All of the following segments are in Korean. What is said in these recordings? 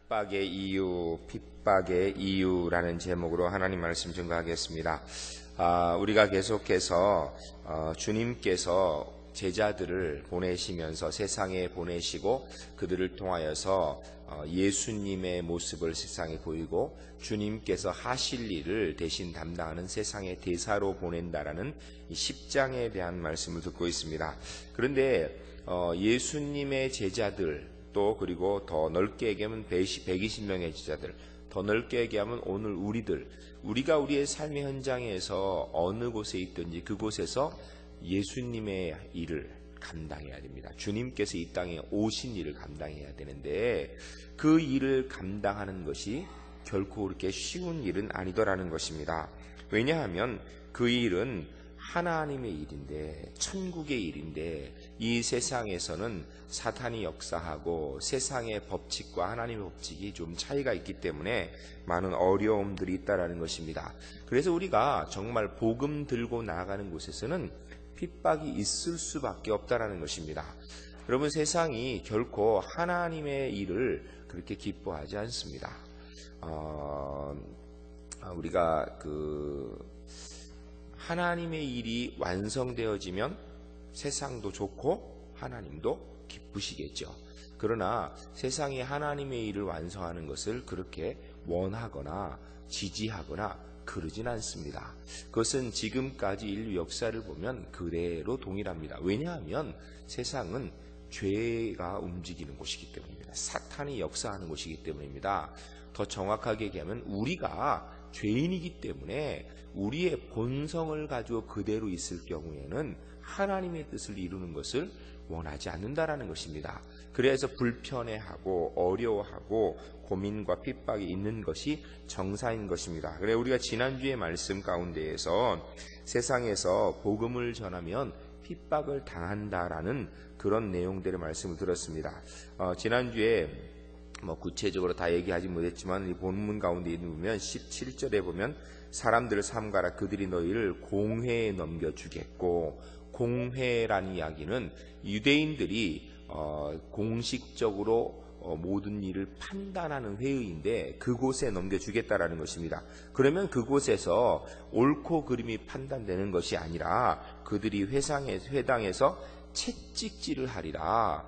핍박의 이유라는 제목으로 하나님 말씀 증거하겠습니다. 우리가 계속해서 주님께서 제자들을 보내시면서 세상에 보내시고 그들을 통하여서 예수님의 모습을 세상에 보이고 주님께서 하실 일을 대신 담당하는 세상의 대사로 보낸다라는 이 10장에 대한 말씀을 듣고 있습니다. 그런데 예수님의 제자들 또 그리고 더 넓게 얘기하면 120명의 제자들, 더 넓게 얘기하면 오늘 우리가 우리의 삶의 현장에서 어느 곳에 있든지 그곳에서 예수님의 일을 감당해야 됩니다. 주님께서 이 땅에 오신 일을 감당해야 되는데 그 일을 감당하는 것이 결코 그렇게 쉬운 일은 아니더라는 것입니다. 왜냐하면 그 일은 하나님의 일인데, 천국의 일인데, 이 세상에서는 사탄이 역사하고 세상의 법칙과 하나님의 법칙이 좀 차이가 있기 때문에 많은 어려움들이 있다라는 것입니다. 그래서 우리가 정말 복음 들고 나아가는 곳에서는 핍박이 있을 수밖에 없다라는 것입니다. 여러분, 세상이 결코 하나님의 일을 그렇게 기뻐하지 않습니다. 우리가 하나님의 일이 완성되어지면 세상도 좋고 하나님도 기쁘시겠죠. 그러나 세상이 하나님의 일을 완성하는 것을 그렇게 원하거나 지지하거나 그러진 않습니다. 그것은 지금까지 인류 역사를 보면 그대로 동일합니다. 왜냐하면 세상은 죄가 움직이는 곳이기 때문입니다. 사탄이 역사하는 곳이기 때문입니다. 더 정확하게 얘기하면 우리가 죄인이기 때문에 우리의 본성을 가지고 그대로 있을 경우에는 하나님의 뜻을 이루는 것을 원하지 않는다라는 것입니다. 그래서 불편해하고 어려워하고 고민과 핍박이 있는 것이 정사인 것입니다. 그래 우리가 지난주의 말씀 가운데에서 세상에서 복음을 전하면 핍박을 당한다라는 그런 내용들의 말씀을 들었습니다. 지난주에 구체적으로 다 얘기하지 못했지만 이 본문 가운데 보면 17절에 보면 사람들을 삼가라 그들이 너희를 공회에 넘겨주겠고, 공회라는 이야기는 유대인들이 공식적으로 모든 일을 판단하는 회의인데 그곳에 넘겨주겠다라는 것입니다. 그러면 그곳에서 옳고 그름이 판단되는 것이 아니라 그들이 회당에서 채찍질을 하리라.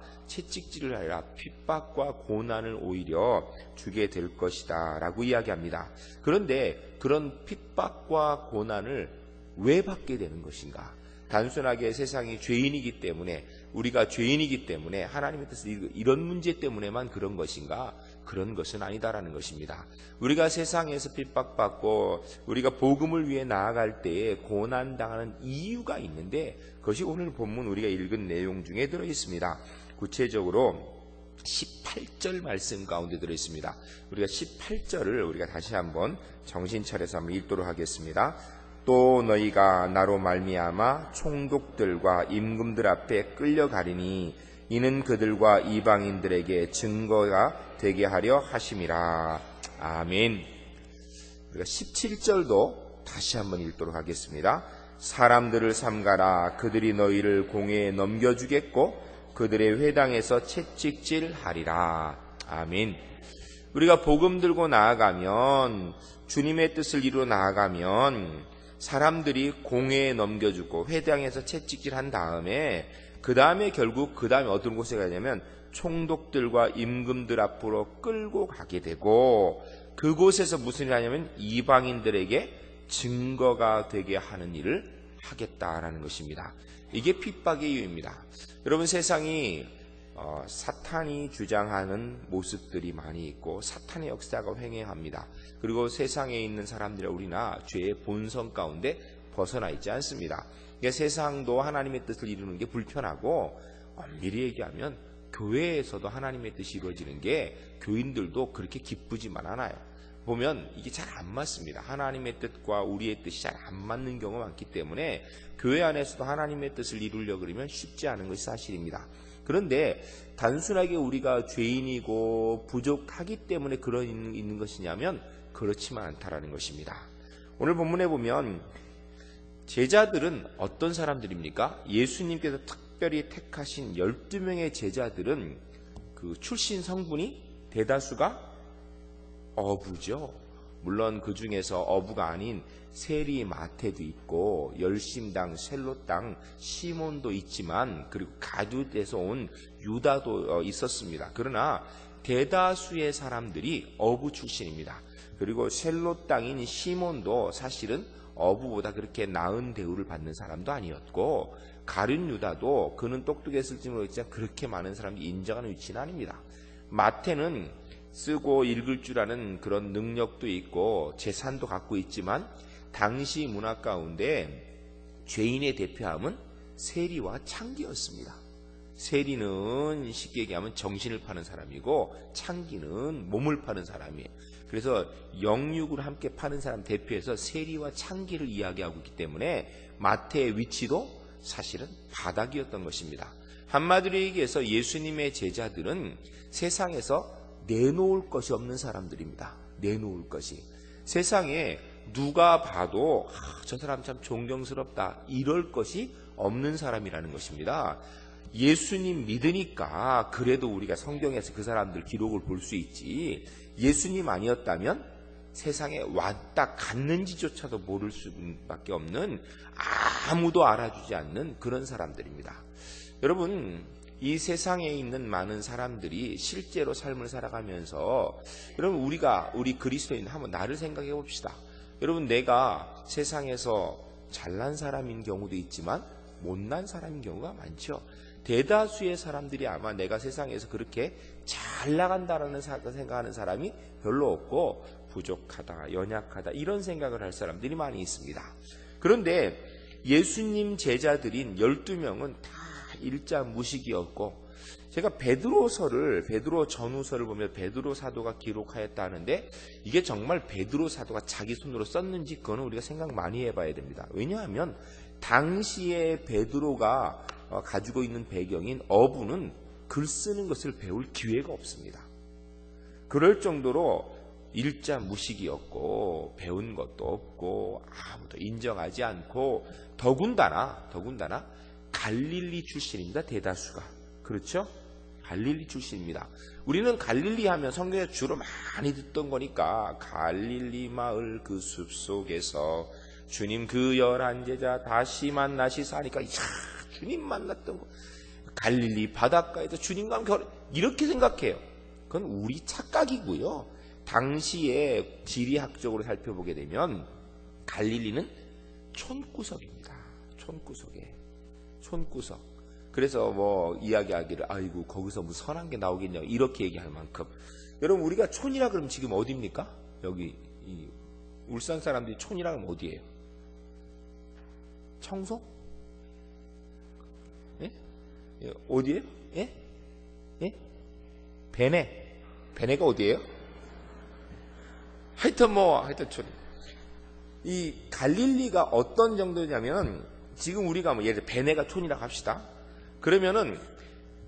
핍박과 고난을 오히려 주게 될 것이다 라고 이야기합니다. 그런데 그런 핍박과 고난을 왜 받게 되는 것인가? 단순하게 세상이 죄인이기 때문에, 우리가 죄인이기 때문에 하나님의 뜻을 이런 문제 때문에만 그런 것인가? 그런 것은 아니다라는 것입니다. 우리가 세상에서 핍박받고 우리가 복음을 위해 나아갈 때에 고난당하는 이유가 있는데 그것이 오늘 본문 우리가 읽은 내용 중에 들어있습니다. 구체적으로 18절 말씀 가운데 들어있습니다. 우리가 18절을 우리가 다시 한번 정신 차려서 한번 읽도록 하겠습니다. 또 너희가 나로 말미암아 총독들과 임금들 앞에 끌려가리니 이는 그들과 이방인들에게 증거가 되게 하려 하심이라. 아멘. 우리가 17절도 다시 한번 읽도록 하겠습니다. 사람들을 삼가라 그들이 너희를 공회에 넘겨주겠고 그들의 회당에서 채찍질하리라. 아멘. 우리가 복음 들고 나아가면, 주님의 뜻을 이루어 나아가면 사람들이 공회에 넘겨주고 회당에서 채찍질한 다음에 그 다음에 어떤 곳에 가냐면 총독들과 임금들 앞으로 끌고 가게 되고 그곳에서 무슨 일 하냐면 이방인들에게 증거가 되게 하는 일을 하겠다라는 것입니다. 이게 핍박의 이유입니다. 여러분, 세상이 사탄이 주장하는 모습들이 많이 있고 사탄의 역사가 횡행합니다. 그리고 세상에 있는 사람들이 우리나 죄의 본성 가운데 벗어나 있지 않습니다. 그러니까 세상도 하나님의 뜻을 이루는 게 불편하고, 엄밀히 얘기하면 교회에서도 하나님의 뜻이 이루어지는 게 교인들도 그렇게 기쁘지만 않아요. 보면 이게 잘 안 맞습니다. 하나님의 뜻과 우리의 뜻이 잘 안 맞는 경우가 많기 때문에 교회 안에서도 하나님의 뜻을 이루려고 그러면 쉽지 않은 것이 사실입니다. 그런데 단순하게 우리가 죄인이고 부족하기 때문에 있는 것이냐면 그렇지만 않다라는 것입니다. 오늘 본문에 보면 제자들은 어떤 사람들입니까? 예수님께서 특별히 택하신 12명의 제자들은 그 출신 성분이 대다수가 어부죠. 물론 그 중에서 어부가 아닌 세리 마태도 있고 열심당 셀롯당 시몬도 있지만 그리고 가룟에서 온 유다도 있었습니다. 그러나 대다수의 사람들이 어부 출신입니다. 그리고 셀롯 땅인 시몬도 사실은 어부보다 그렇게 나은 대우를 받는 사람도 아니었고, 가룟 유다도 그는 똑똑했을지 모르겠지만 그렇게 많은 사람이 인정하는 위치는 아닙니다. 마태는 쓰고 읽을 줄 아는 그런 능력도 있고 재산도 갖고 있지만 당시 문화 가운데 죄인의 대표함은 세리와 창기였습니다. 세리는 쉽게 얘기하면 정신을 파는 사람이고 창기는 몸을 파는 사람이에요. 그래서 영육을 함께 파는 사람 대표해서 세리와 창기를 이야기하고 있기 때문에 마태의 위치도 사실은 바닥이었던 것입니다. 한마디로 얘기해서 예수님의 제자들은 세상에서 내놓을 것이 없는 사람들입니다. 내놓을 것이. 세상에 누가 봐도 저 사람 참 존경스럽다 이럴 것이 없는 사람이라는 것입니다. 예수님 믿으니까 그래도 우리가 성경에서 그 사람들 기록을 볼 수 있지, 예수님 아니었다면 세상에 왔다 갔는지조차도 모를 수밖에 없는, 아무도 알아주지 않는 그런 사람들입니다. 여러분, 이 세상에 있는 많은 사람들이 실제로 삶을 살아가면서, 여러분 우리 그리스도인 한번 나를 생각해 봅시다. 여러분, 내가 세상에서 잘난 사람인 경우도 있지만 못난 사람인 경우가 많죠. 대다수의 사람들이 아마 내가 세상에서 그렇게 잘 나간다라는 생각하는 사람이 별로 없고 부족하다, 연약하다 이런 생각을 할 사람들이 많이 있습니다. 그런데 예수님 제자들인 12명은 다 일자 무식이었고, 제가 베드로 전후서를 보면 베드로 사도가 기록하였다 하는데 이게 정말 베드로 사도가 자기 손으로 썼는지 그거는 우리가 생각 많이 해봐야 됩니다. 왜냐하면 당시에 베드로가 가지고 있는 배경인 어부는 글 쓰는 것을 배울 기회가 없습니다. 그럴 정도로 일자 무식이었고 배운 것도 없고 아무도 인정하지 않고, 더군다나 갈릴리 출신입니다. 대다수가. 그렇죠? 갈릴리 출신입니다. 우리는 갈릴리 하면 성경에 주로 많이 듣던 거니까, 갈릴리 마을 그 숲속에서 주님 그 11제자 다시 만나시사 하니까 주님 만났던 거, 갈릴리 바닷가에서 주님과 함께 이렇게 생각해요. 그건 우리 착각이고요. 당시에 지리학적으로 살펴보게 되면 갈릴리는 촌구석입니다. 촌구석. 그래서 뭐 이야기하기를 아이고 거기서 무슨 선한 게 나오겠냐 이렇게 얘기할 만큼, 여러분 우리가 촌이라 그러면 지금 어디입니까? 여기 이 울산 사람들이 촌이라 그러면 어디예요? 청소? 예? 어디예요? 예? 예? 베네가 어디예요? 하여튼 촌. 이 갈릴리가 어떤 정도냐면, 지금 우리가 뭐 예를 들어 베네가 촌이라고 합시다. 그러면은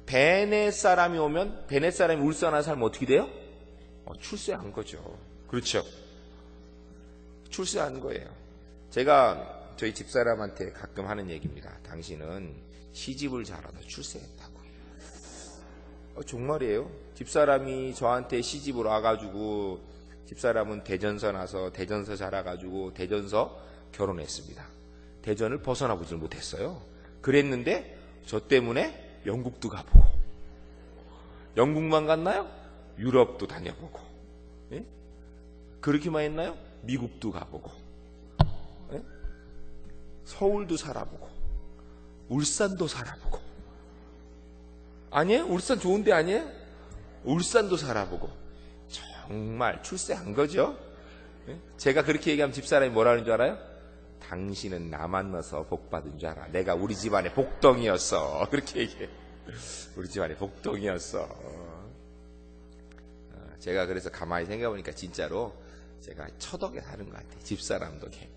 베네 사람이 오면 베네 사람이 울산 와서 살면 어떻게 돼요? 출세한 거죠. 그렇죠? 출세한 거예요. 제가 저희 집사람한테 가끔 하는 얘기입니다. 당신은 시집을 잘하다 출세했다고. 정말이에요. 집사람이 저한테 시집을 와가지고, 집사람은 대전서 나서 대전서 자라가지고 대전서 결혼했습니다. 대전을 벗어나보질 못했어요. 그랬는데 저 때문에 영국도 가보고, 영국만 갔나요? 유럽도 다녀보고, 예? 그렇게만 했나요? 미국도 가보고, 예? 서울도 살아보고, 울산도 살아보고. 아니에요? 울산 좋은데 아니에요? 울산도 살아보고. 정말 출세한 거죠. 예? 제가 그렇게 얘기하면 집사람이 뭐라 하는 줄 알아요? 당신은 나 만나서 복 받은 줄 알아. 내가 우리 집안의 복덩이였어. 그렇게 얘기해. 우리 집안의 복덩이였어. 제가 그래서 가만히 생각해보니까 진짜로 제가 처덕에 사는 것 같아요. 집사람 덕에.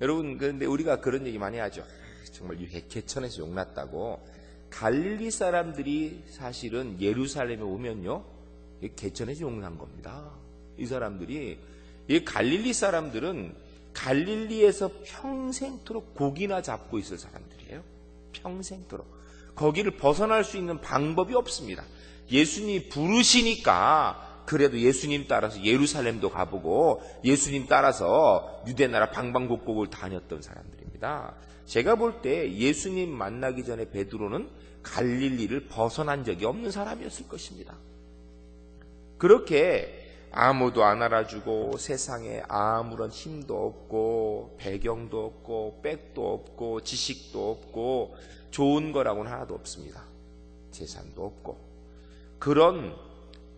여러분, 그런데 우리가 그런 얘기 많이 하죠. 정말 개천에서 용났다고. 갈릴리 사람들이 사실은 예루살렘에 오면요, 개천에서 용난 겁니다. 이 사람들이, 이 갈릴리 사람들은 갈릴리에서 평생토록 고기나 잡고 있을 사람들이에요. 평생토록. 거기를 벗어날 수 있는 방법이 없습니다. 예수님이 부르시니까 그래도 예수님 따라서 예루살렘도 가보고 예수님 따라서 유대나라 방방곡곡을 다녔던 사람들입니다. 제가 볼 때 예수님 만나기 전에 베드로는 갈릴리를 벗어난 적이 없는 사람이었을 것입니다. 그렇게 아무도 안 알아주고 세상에 아무런 힘도 없고 배경도 없고 백도 없고 지식도 없고 좋은 거라고는 하나도 없습니다. 재산도 없고 그런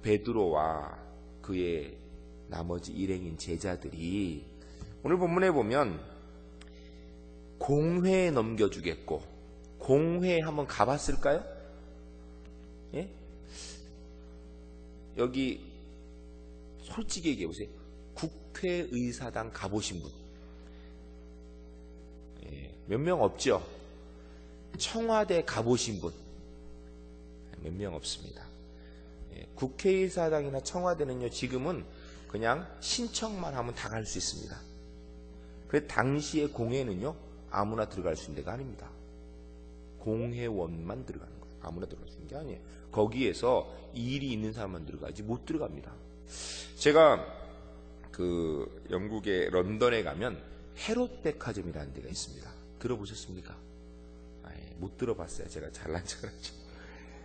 베드로와 그의 나머지 일행인 제자들이 오늘 본문에 보면 공회에 넘겨주겠고, 공회에 한번 가봤을까요? 예? 여기 솔직히 얘기해보세요. 국회의사당 가보신 분 몇 명 없죠? 청와대 가보신 분 몇 명 없습니다. 국회의사당이나 청와대는요, 지금은 그냥 신청만 하면 다 갈 수 있습니다. 그 당시의 공회는요, 아무나 들어갈 수 있는 데가 아닙니다. 공회원만 들어가는 거예요. 아무나 들어갈 수 있는 게 아니에요. 거기에서 일이 있는 사람만 들어가지 못 들어갑니다. 제가 그 영국의 런던에 가면 헤롯 백화점이라는 데가 있습니다. 들어보셨습니까? 못 들어봤어요. 제가 잘난 척을 하죠.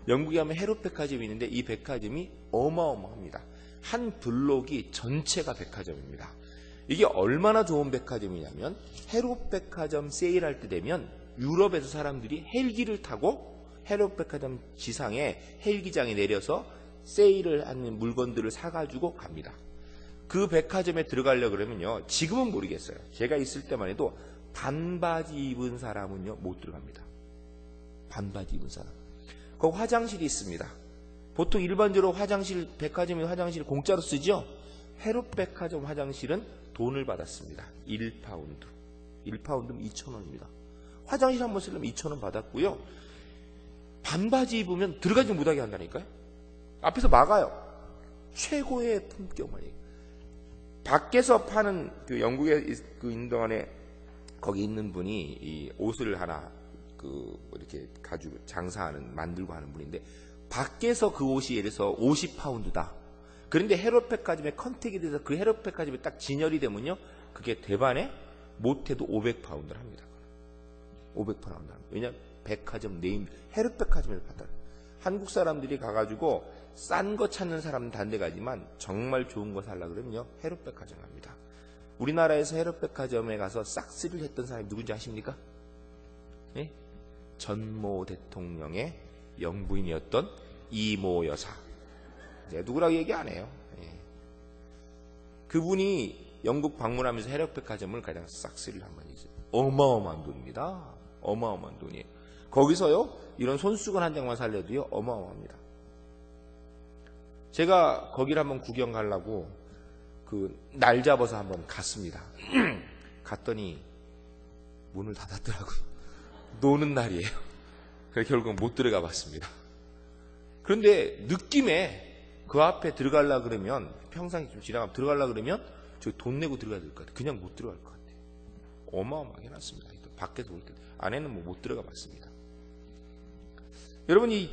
영국에 가면 헤롯 백화점이 있는데 이 백화점이 어마어마합니다. 한 블록이 전체가 백화점입니다. 이게 얼마나 좋은 백화점이냐면 헤롯 백화점 세일할 때 되면 유럽에서 사람들이 헬기를 타고 헤롯 백화점 지상에 헬기장에 내려서 세일을 하는 물건들을 사가지고 갑니다. 그 백화점에 들어가려고 그러면요, 지금은 모르겠어요. 제가 있을 때만 해도 반바지 입은 사람은요 못 들어갑니다. 반바지 입은 사람. 거기 화장실이 있습니다. 보통 일반적으로 화장실, 백화점의 화장실 공짜로 쓰죠. 헤롯 백화점 화장실은 돈을 받았습니다. 1파운드. 1파운드면 2,000원입니다. 화장실 한번 쓰려면 2,000원 받았고요. 반바지 입으면 들어가지 못하게 한다니까요. 앞에서 막아요. 최고의 품격만이에요. 밖에서 파는 그 영국의 그 인도안에 거기 있는 분이 이 옷을 하나 이렇게 가지고 장사하는, 만들고 하는 분인데, 밖에서 그 옷이 예를 들어서 50파운드다. 그런데 헤롯 백화점에 컨택이 돼서 그 헤롯 백화점에 딱 진열이 되면요, 그게 대반에 못해도 500파운드를 합니다. 500파운드 합니다. 왜냐하면 백화점 네임, 헤롯 백화점에서 받아요. 한국 사람들이 가가지고 싼 거 찾는 사람은 단데 가지만 정말 좋은 거 살려고 그러면요, 헤롯 백화점 갑니다. 우리나라에서 헤롯 백화점에 가서 싹쓸이를 했던 사람이 누군지 아십니까? 네? 전모 대통령의 영부인이었던 이모 여사. 제가 누구라고 얘기 안 해요. 그분이 영국 방문하면서 헤롯 백화점을 가장 싹쓸이를 한 번이죠. 어마어마한 돈입니다. 어마어마한 돈이에요. 거기서요, 이런 손수건 한 장만 살려도요, 어마어마합니다. 제가 거기를 한번 구경 가려고 날 잡아서 한번 갔습니다. 갔더니 문을 닫았더라고요. 노는 날이에요. 그래서 결국 못 들어가 봤습니다. 그런데 느낌에 그 앞에 들어가려고 그러면, 평상시 좀 지나가면 들어가려고 그러면 저 돈 내고 들어가야 될 것 같아요. 그냥 못 들어갈 것 같아요. 어마어마하게 해놨습니다. 밖에서 볼 때. 안에는 뭐 못 들어가 봤습니다. 여러분, 이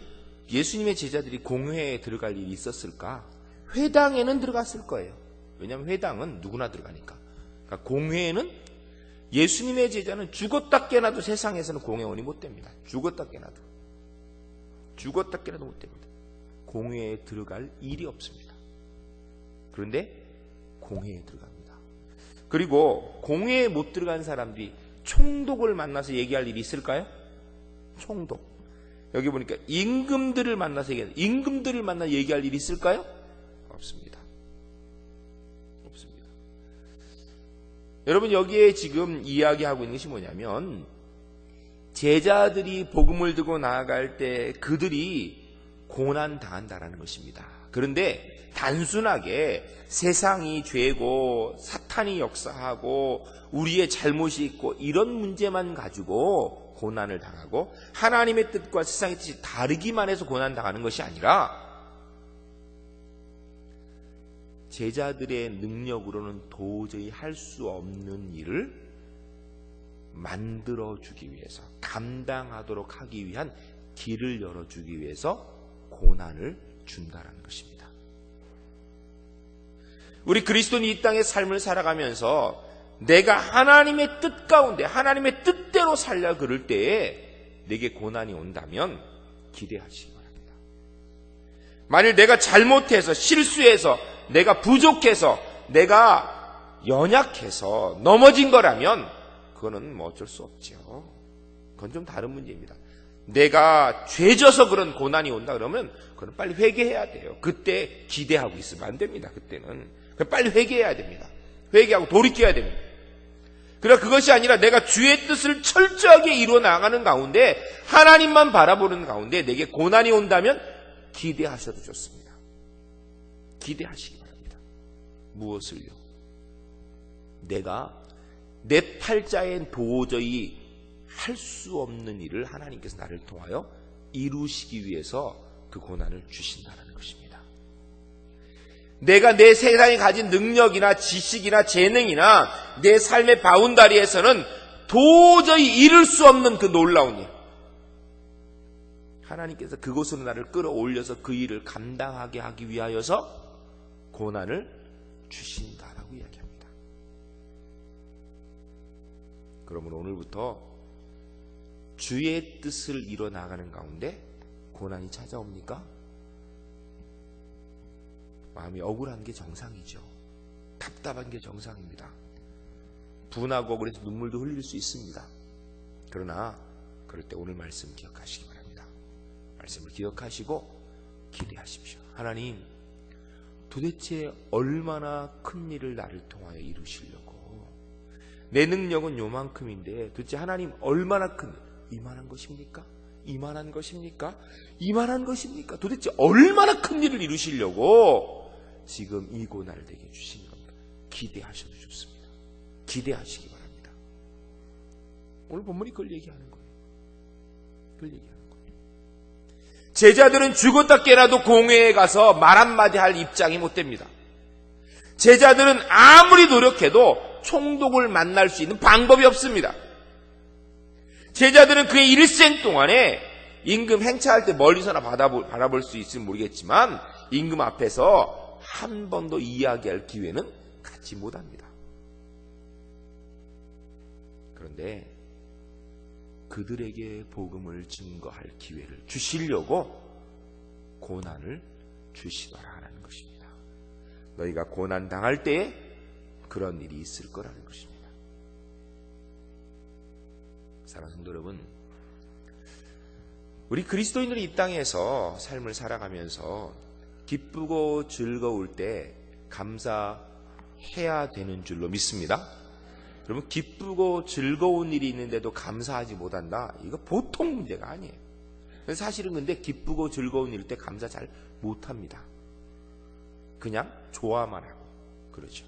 예수님의 제자들이 공회에 들어갈 일이 있었을까? 회당에는 들어갔을 거예요. 왜냐하면 회당은 누구나 들어가니까. 그러니까 공회에는, 예수님의 제자는 죽었다 깨나도 세상에서는 공회원이 못 됩니다. 죽었다 깨나도. 죽었다 깨나도 못 됩니다. 공회에 들어갈 일이 없습니다. 그런데 공회에 들어갑니다. 그리고 공회에 못 들어간 사람들이 총독을 만나서 얘기할 일이 있을까요? 총독. 여기 보니까 임금들을 만나서 임금들을 만나 얘기할 일이 있을까요? 없습니다. 없습니다. 여러분, 여기에 지금 이야기하고 있는 것이 뭐냐면, 제자들이 복음을 들고 나아갈 때 그들이 고난 당한다라는 것입니다. 그런데 단순하게 세상이 죄고 사탄이 역사하고 우리의 잘못이 있고 이런 문제만 가지고 고난을 당하고, 하나님의 뜻과 세상의 뜻이 다르기만 해서 고난 당하는 것이 아니라, 제자들의 능력으로는 도저히 할 수 없는 일을 만들어주기 위해서, 감당하도록 하기 위한 길을 열어주기 위해서 고난을 준다라는 것입니다. 우리 그리스도인이 이 땅의 삶을 살아가면서 내가 하나님의 뜻 가운데 하나님의 뜻대로 살려 그럴 때에 내게 고난이 온다면 기대하시기 바랍니다. 만일 내가 잘못해서 실수해서 내가 부족해서 내가 연약해서 넘어진 거라면 그거는 뭐 어쩔 수 없죠. 그건 좀 다른 문제입니다. 내가 죄져서 그런 고난이 온다 그러면 그건 빨리 회개해야 돼요. 그때 기대하고 있으면 안 됩니다. 그때는 빨리 회개해야 됩니다. 회개하고 돌이켜야 됩니다. 그러나 그것이 아니라 내가 주의 뜻을 철저하게 이루어 나가는 가운데 하나님만 바라보는 가운데 내게 고난이 온다면 기대하셔도 좋습니다. 기대하시기 바랍니다. 무엇을요? 내가 내 팔자엔 도저히 할 수 없는 일을 하나님께서 나를 통하여 이루시기 위해서 그 고난을 주신다는 것입니다. 내가 내 세상에 가진 능력이나 지식이나 재능이나 내 삶의 바운다리에서는 도저히 이룰 수 없는 그 놀라운 일, 하나님께서 그곳으로 나를 끌어올려서 그 일을 감당하게 하기 위하여서 고난을 주신다라고 이야기합니다. 그러므로 오늘부터 주의 뜻을 이뤄나가는 가운데 고난이 찾아옵니까? 마음이 억울한 게 정상이죠. 답답한 게 정상입니다. 분하고 억울해서 눈물도 흘릴 수 있습니다. 그러나 그럴 때 오늘 말씀 기억하시기 바랍니다. 말씀을 기억하시고 기대하십시오. 하나님, 도대체 얼마나 큰 일을 나를 통하여 이루시려고, 내 능력은 요만큼인데 도대체 하나님 얼마나 큰 일, 이만한 것입니까? 이만한 것입니까? 이만한 것입니까? 도대체 얼마나 큰 일을 이루시려고 지금 이 고난을 내게 주신 겁니다. 기대하셔도 좋습니다. 기대하시기 바랍니다. 오늘 본문이 그걸 얘기하는 거예요. 그걸 얘기하는 거예요. 제자들은 죽었다 깨나도 공회에 가서 말 한마디 할 입장이 못 됩니다. 제자들은 아무리 노력해도 총독을 만날 수 있는 방법이 없습니다. 제자들은 그의 일생 동안에 임금 행차할 때 멀리서나 바라볼 수 있을지 모르겠지만 임금 앞에서 한 번도 이야기할 기회는 갖지 못합니다. 그런데 그들에게 복음을 증거할 기회를 주시려고 고난을 주시더라 하는 것입니다. 너희가 고난 당할 때에 그런 일이 있을 거라는 것입니다. 사랑하는 성도 여러분, 우리 그리스도인들이 이 땅에서 삶을 살아가면서 기쁘고 즐거울 때 감사해야 되는 줄로 믿습니다. 여러분, 기쁘고 즐거운 일이 있는데도 감사하지 못한다? 이거 보통 문제가 아니에요. 사실은 근데 기쁘고 즐거운 일일 때 감사 잘 못합니다. 그냥 좋아만 하고 그러죠.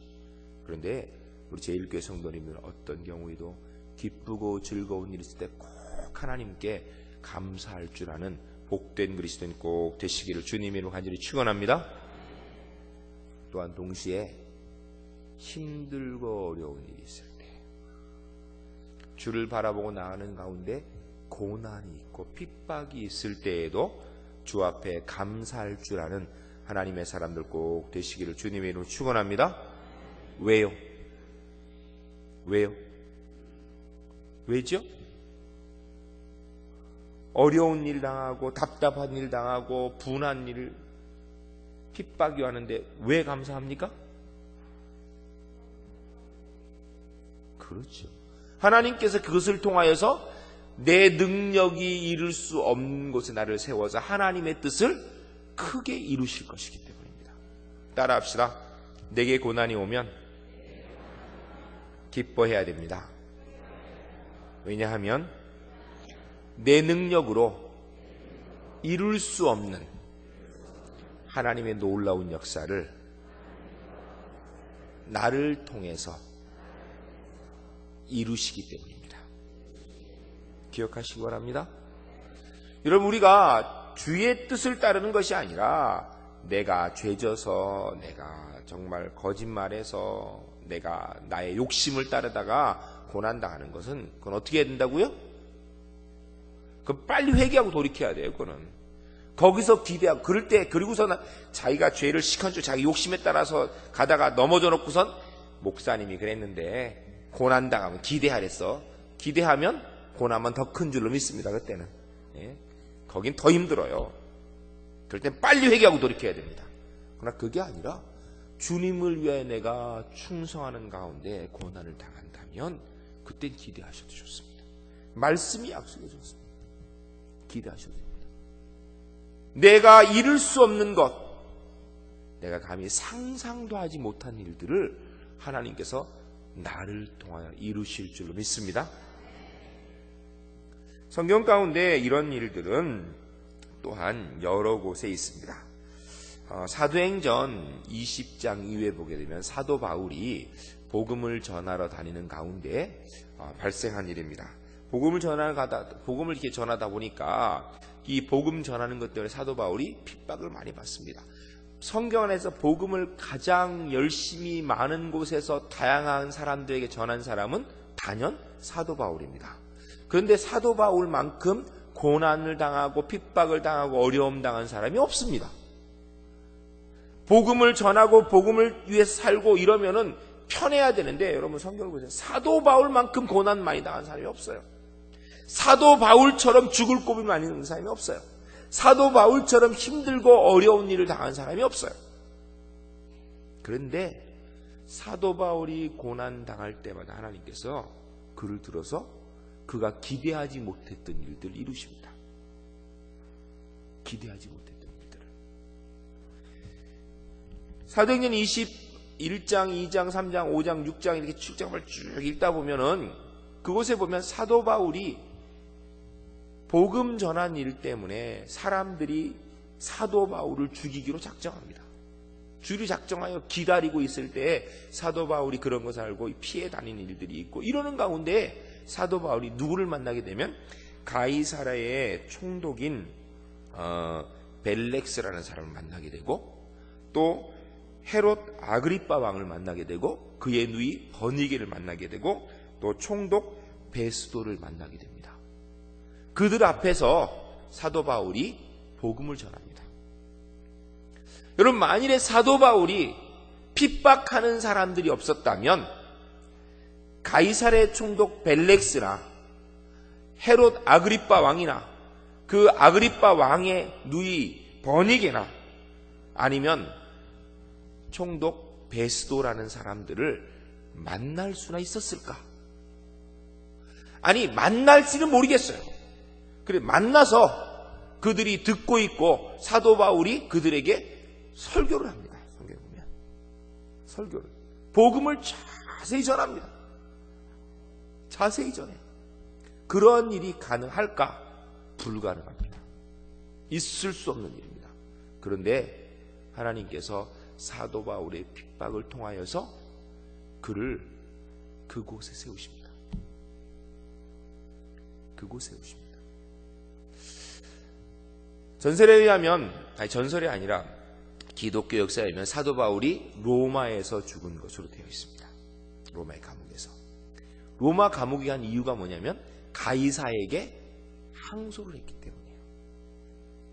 그런데 우리 제1교회 성도님들은 어떤 경우에도 기쁘고 즐거운 일이 있을 때 꼭 하나님께 감사할 줄 아는 복된 그리스도인 꼭 되시기를 주님의 이름으로 간절히 축원합니다. 또한 동시에 힘들고 어려운 일이 있을 때, 주를 바라보고 나가는 가운데 고난이 있고 핍박이 있을 때에도 주 앞에 감사할 줄 아는 하나님의 사람들 꼭 되시기를 주님의 이름으로 축원합니다. 왜요? 왜요? 왜죠? 어려운 일 당하고 답답한 일 당하고 분한 일, 핍박이 왔는데 왜 감사합니까? 그렇죠. 하나님께서 그것을 통하여서 내 능력이 이룰 수 없는 곳에 나를 세워서 하나님의 뜻을 크게 이루실 것이기 때문입니다. 따라합시다. 내게 고난이 오면 기뻐해야 됩니다. 왜냐하면 내 능력으로 이룰 수 없는 하나님의 놀라운 역사를 나를 통해서 이루시기 때문입니다. 기억하시기 바랍니다. 여러분, 우리가 주의 뜻을 따르는 것이 아니라 내가 죄져서, 내가 정말 거짓말해서, 내가 나의 욕심을 따르다가 고난당하는 것은, 그건 어떻게 해야 된다고요? 그건 빨리 회개하고 돌이켜야 돼요. 그건 거기서 기대하고 그럴 때 그리고서는 자기가 죄를 시컨 줄 자기 욕심에 따라서 가다가 넘어져 놓고선 목사님이 그랬는데 고난당하면 기대하랬어. 기대하면 고난은 더 큰 줄로 믿습니다. 그때는. 예? 거긴 더 힘들어요. 그럴 땐 빨리 회개하고 돌이켜야 됩니다. 그러나 그게 아니라 주님을 위해 내가 충성하는 가운데 고난을 당한다면 그땐 기대하셔도 좋습니다. 말씀이 약속해 줬습니다. 기대하셔도 됩니다. 내가 이룰 수 없는 것, 내가 감히 상상도 하지 못한 일들을 하나님께서 나를 통하여 이루실 줄로 믿습니다. 성경 가운데 이런 일들은 또한 여러 곳에 있습니다. 사도행전 20장 이후에 보게 되면 사도 바울이 복음을 전하러 다니는 가운데 발생한 일입니다. 복음을 이렇게 전하다 보니까 이 복음 전하는 것 때문에 사도 바울이 핍박을 많이 받습니다. 성경 안에서 복음을 가장 열심히 많은 곳에서 다양한 사람들에게 전한 사람은 단연 사도 바울입니다. 그런데 사도 바울만큼 고난을 당하고 핍박을 당하고 어려움 당한 사람이 없습니다. 복음을 전하고 복음을 위해서 살고 이러면은 편해야 되는데 여러분 성경을 보세요. 사도 바울만큼 고난 많이 당한 사람이 없어요. 사도 바울처럼 죽을 고비 많이 당한 사람이 없어요. 사도 바울처럼 힘들고 어려운 일을 당한 사람이 없어요. 그런데 사도 바울이 고난 당할 때마다 하나님께서 그를 들어서 그가 기대하지 못했던 일들을 이루십니다. 기대하지 못했던 일들을. 사도행전 21장, 2장, 3장, 5장, 6장 이렇게 출장을 쭉 읽다 보면은 그곳에 보면 사도 바울이 복음 전한 일 때문에 사람들이 사도 바울을 죽이기로 작정합니다. 죽이기로 작정하여 기다리고 있을 때 사도 바울이 그런 것을 알고 피해 다니는 일들이 있고 이러는 가운데 사도 바울이 누구를 만나게 되면 가이사랴의 총독인 벨렉스라는 사람을 만나게 되고 또 헤롯 아그리빠 왕을 만나게 되고 그의 누이 버니게를 만나게 되고 또 총독 베스도를 만나게 됩니다. 그들 앞에서 사도 바울이 복음을 전합니다. 여러분 만일에 사도 바울이 핍박하는 사람들이 없었다면 가이사랴 총독 벨렉스나 헤롯 아그리빠 왕이나 그 아그리빠 왕의 누이 버니게나 아니면 총독 베스도라는 사람들을 만날 수나 있었을까? 아니 만날지는 모르겠어요. 그래 만나서 그들이 듣고 있고 사도 바울이 그들에게 설교를 합니다. 성경에 보면 설교를 복음을 자세히 전합니다. 자세히 전해. 그런 일이 가능할까? 불가능합니다. 있을 수 없는 일입니다. 그런데 하나님께서 사도 바울의 핍박을 통하여서 그를 그곳에 세우십니다. 그곳에 세우십니다. 전설에 의하면, 전설이 아니라 기독교 역사에 의하면 사도 바울이 로마에서 죽은 것으로 되어 있습니다. 로마의 감옥에서. 로마 감옥에 간 이유가 뭐냐면 가이사에게 항소를 했기 때문이에요.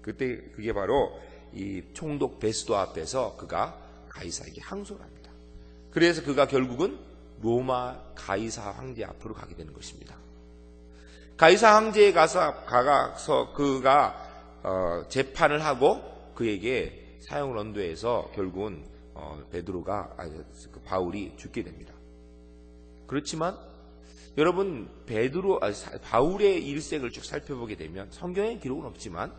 그때 그게 바로 이 총독 베스도 앞에서 그가 가이사에게 항소를 합니다. 그래서 그가 결국은 로마 가이사 황제 앞으로 가게 되는 것입니다. 가이사 황제에 가서 그가 재판을 하고 그에게 사형을 언도해서 결국은 바울이 죽게 됩니다. 그렇지만 여러분 바울의 일생을 쭉 살펴보게 되면 성경에 기록은 없지만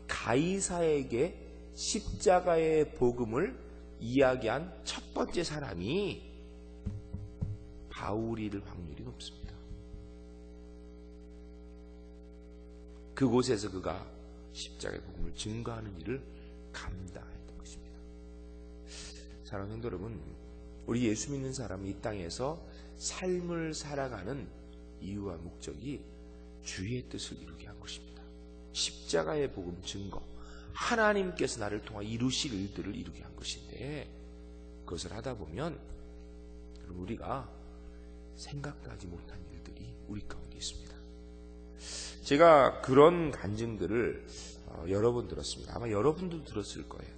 가이사에게 십자가의 복음을 이야기한 첫 번째 사람이 바울일 확률이 높습니다. 그곳에서 그가 십자가의 복음을 증거하는 일을 감당했던 것입니다. 사랑하는 성도 여러분, 우리 예수 믿는 사람이 이 땅에서 삶을 살아가는 이유와 목적이 주의 뜻을 이루게 한 것입니다. 십자가의 복음 증거, 하나님께서 나를 통해 이루실 일들을 이루게 한 것인데 그것을 하다 보면 우리가 생각도 하지 못한 일들이 우리 가운데 있습니다. 제가 그런 간증들을 여러 번 들었습니다. 아마 여러분도 들었을 거예요.